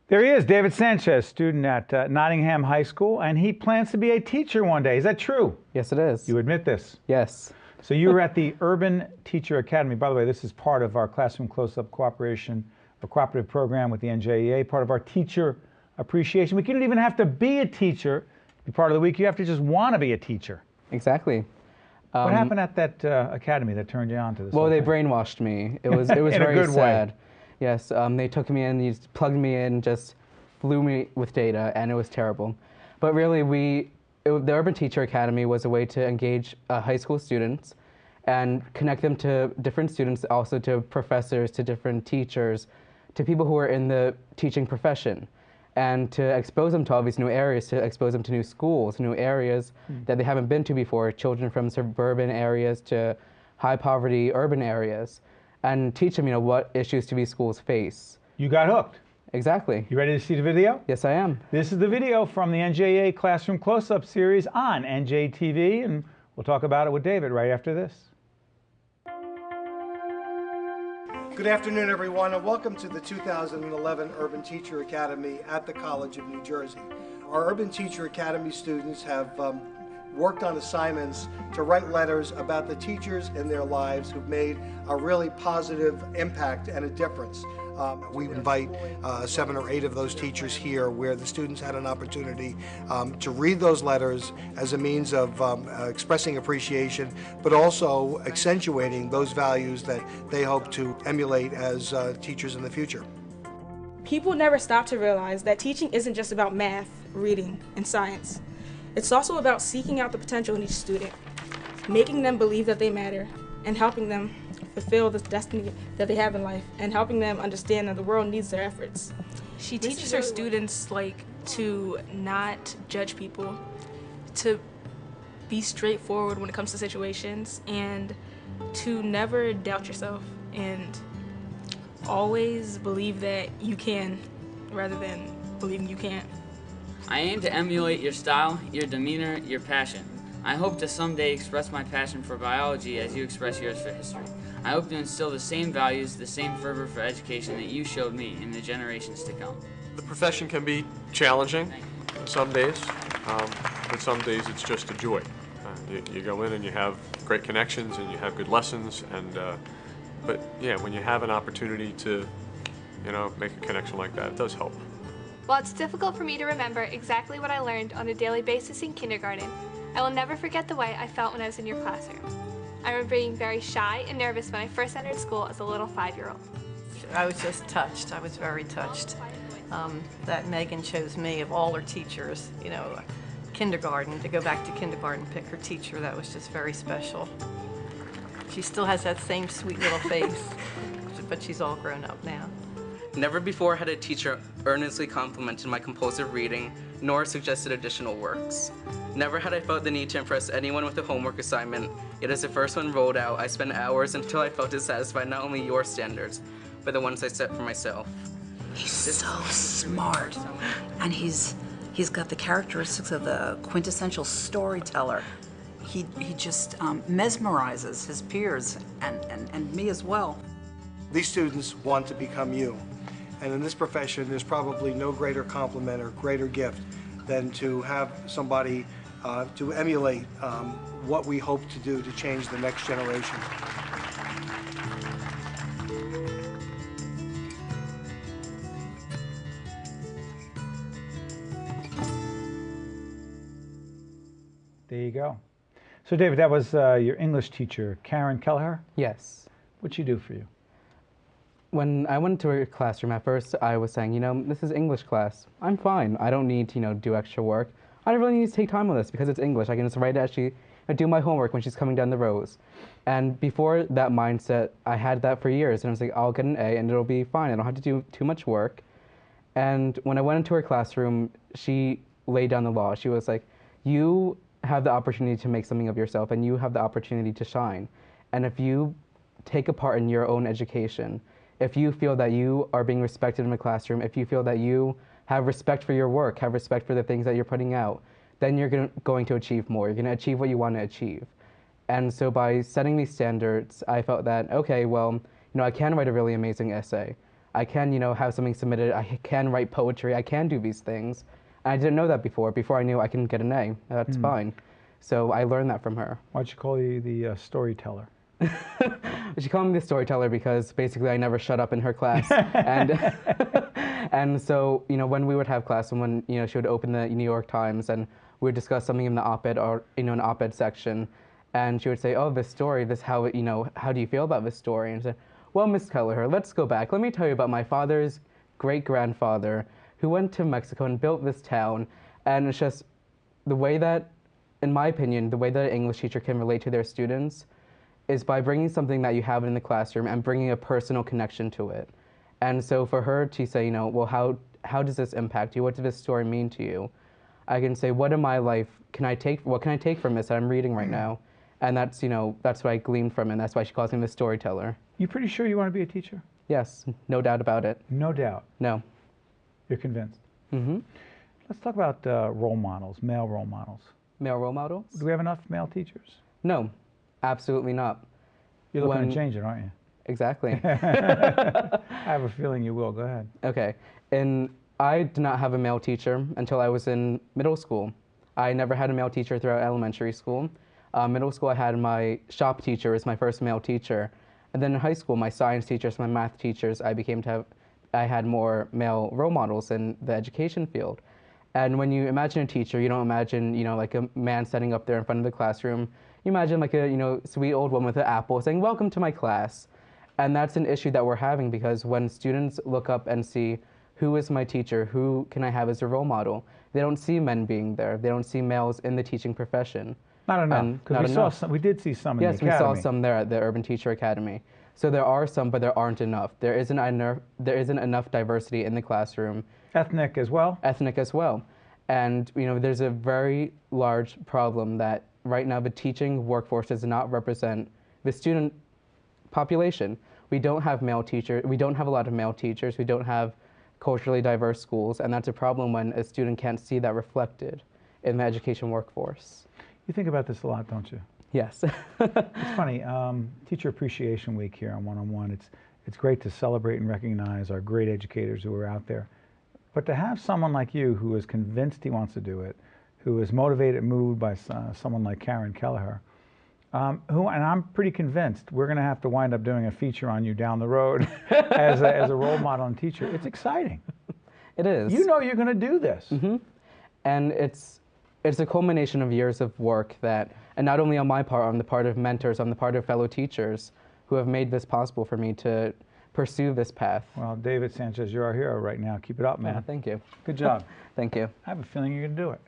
There he is, David Sanchez, student at Nottingham High School, and he plans to be a teacher one day. Is that true? Yes, it is. You admit this? Yes. So you were at the Urban Teacher Academy. By the way, this is part of our Classroom Close-Up Cooperation, a cooperative program with the NJEA, part of our Teacher Appreciation Week. You don't even have to be a teacher to be part of the week. You have to just want to be a teacher. Exactly. What happened at that academy that turned you on to this? Well, they brainwashed me. It was In very a good sad. way. Yes, they took me in, they just plugged me in, just blew me with data, and it was terrible. But really, the Urban Teacher Academy was a way to engage high school students and connect them to different students, also to professors, to different teachers, to people who are in the teaching profession, and to expose them to all these new areas, to expose them to new schools, new areas that they haven't been to before, children from suburban areas to high poverty urban areas, and teach them, what issues these schools face. You got hooked. Exactly. You ready to see the video? Yes, I am. This is the video from the NJA Classroom Close-Up series on NJTV, and we'll talk about it with David right after this. Good afternoon, everyone, and welcome to the 2011 Urban Teacher Academy at the College of New Jersey. Our Urban Teacher Academy students have worked on assignments to write letters about the teachers in their lives who've made a really positive impact and a difference. We invite 7 or 8 of those teachers here where the students had an opportunity to read those letters as a means of expressing appreciation, but also accentuating those values that they hope to emulate as teachers in the future. People never stop to realize that teaching isn't just about math, reading, and science. It's also about seeking out the potential in each student, making them believe that they matter, and helping them fulfill the destiny that they have in life, and helping them understand that the world needs their efforts. She teaches her students to not judge people, to be straightforward when it comes to situations, and to never doubt yourself, and always believe that you can rather than believing you can't. I aim to emulate your style, your demeanor, your passion. I hope to someday express my passion for biology as you express yours for history. I hope to instill the same values, the same fervor for education that you showed me in the generations to come. The profession can be challenging some days, but some days it's just a joy. You go in and you have great connections and you have good lessons, but yeah, when you have an opportunity to, make a connection like that, it does help. While it's difficult for me to remember exactly what I learned on a daily basis in kindergarten, I will never forget the way I felt when I was in your classroom. I remember being very shy and nervous when I first entered school as a little 5-year-old. I was just touched. I was very touched that Megan chose me of all her teachers, kindergarten, to go back to kindergarten, pick her teacher. That was just very special. She still has that same sweet little face, but she's all grown up now. Never before had a teacher earnestly complimented my compulsive reading, nor suggested additional works. Never had I felt the need to impress anyone with a homework assignment, yet as the first one rolled out, I spent hours until I felt it satisfied not only your standards, but the ones I set for myself. He's so smart, and he's got the characteristics of the quintessential storyteller. He just mesmerizes his peers and me as well. These students want to become you. And in this profession, there's probably no greater compliment or greater gift than to have somebody to emulate what we hope to do to change the next generation. There you go. So David, that was your English teacher, Karen Kelleher? Yes. What'd she do for you? When I went to her classroom at first, I was saying, this is English class. I'm fine. I don't need to, do extra work. I don't really need to take time on this because it's English. I can just write it as she do my homework when she's coming down the rows. And before that mindset, I had that for years. And I was like, I'll get an A and it'll be fine. I don't have to do too much work. And when I went into her classroom, she laid down the law. She was like, you have the opportunity to make something of yourself and you have the opportunity to shine. And if you take a part in your own education, if you feel that you are being respected in the classroom, if you feel that you have respect for your work, have respect for the things that you're putting out, then you're going to achieve more. You're going to achieve what you want to achieve. And so by setting these standards, I felt that, okay, well, I can write a really amazing essay. I can, have something submitted. I can write poetry. I can do these things. And I didn't know that before. Before I knew I can get an A. That's fine. So I learned that from her. Why'd she call you the storyteller? She called me the storyteller because basically I never shut up in her class. And so, when we would have class and when, she would open the New York Times and we would discuss something in the op-ed or, an op-ed section. And she would say, oh, this story, how do you feel about this story? And I said, well, Miss Kelleher, let's go back. Let me tell you about my father's great-grandfather who went to Mexico and built this town. And it's just the way that, in my opinion, the way that an English teacher can relate to their students is by bringing something that you have in the classroom and bringing a personal connection to it. And so for her to say, well, how does this impact you? What does this story mean to you? I can say, what in my life what can I take from this that I'm reading right now? And that's, that's what I gleaned from it, and that's why she calls me the storyteller. You pretty sure you want to be a teacher? Yes, no doubt about it. No doubt? No. You're convinced? Mm-hmm. Let's talk about role models, male role models. Male role models? Do we have enough male teachers? No, absolutely not. You're looking to change it, aren't you? Exactly. I have a feeling you will. Go ahead. Okay. And I did not have a male teacher until I was in middle school. I never had a male teacher throughout elementary school. Middle school, I had my shop teacher as my first male teacher. And then in high school, my science teachers, my math teachers, I had more male role models in the education field. And when you imagine a teacher, you don't imagine, like a man standing up there in front of the classroom. You imagine like a, sweet old woman with an apple saying, welcome to my class. And that's an issue that we're having because when students look up and see, who is my teacher? Who can I have as a role model? They don't see men being there. They don't see males in the teaching profession. Not enough, because we did see some in the academy. Yes, we saw some there at the Urban Teacher Academy. So there are some, but there aren't enough. There isn't enough diversity in the classroom. Ethnic as well? Ethnic as well. And there's a very large problem that right now the teaching workforce does not represent the student population. We don't have male teachers. We don't have a lot of male teachers. We don't have culturally diverse schools, and that's a problem when a student can't see that reflected in the education workforce. You think about this a lot, don't you? Yes. It's funny, Teacher Appreciation Week here on One-on-One, it's great to celebrate and recognize our great educators who are out there. But to have someone like you who is convinced he wants to do it, who is motivated and moved by someone like Karen Kelleher, and I'm pretty convinced we're going to have to wind up doing a feature on you down the road as a role model and teacher. It's exciting. It is. You know you're going to do this. Mm-hmm. And it's a culmination of years of work and not only on my part, on the part of mentors, on the part of fellow teachers who have made this possible for me to pursue this path. Well, David Sanchez, you're our hero right now. Keep it up, man. Thank you. Good job. Thank you. I have a feeling you're going to do it.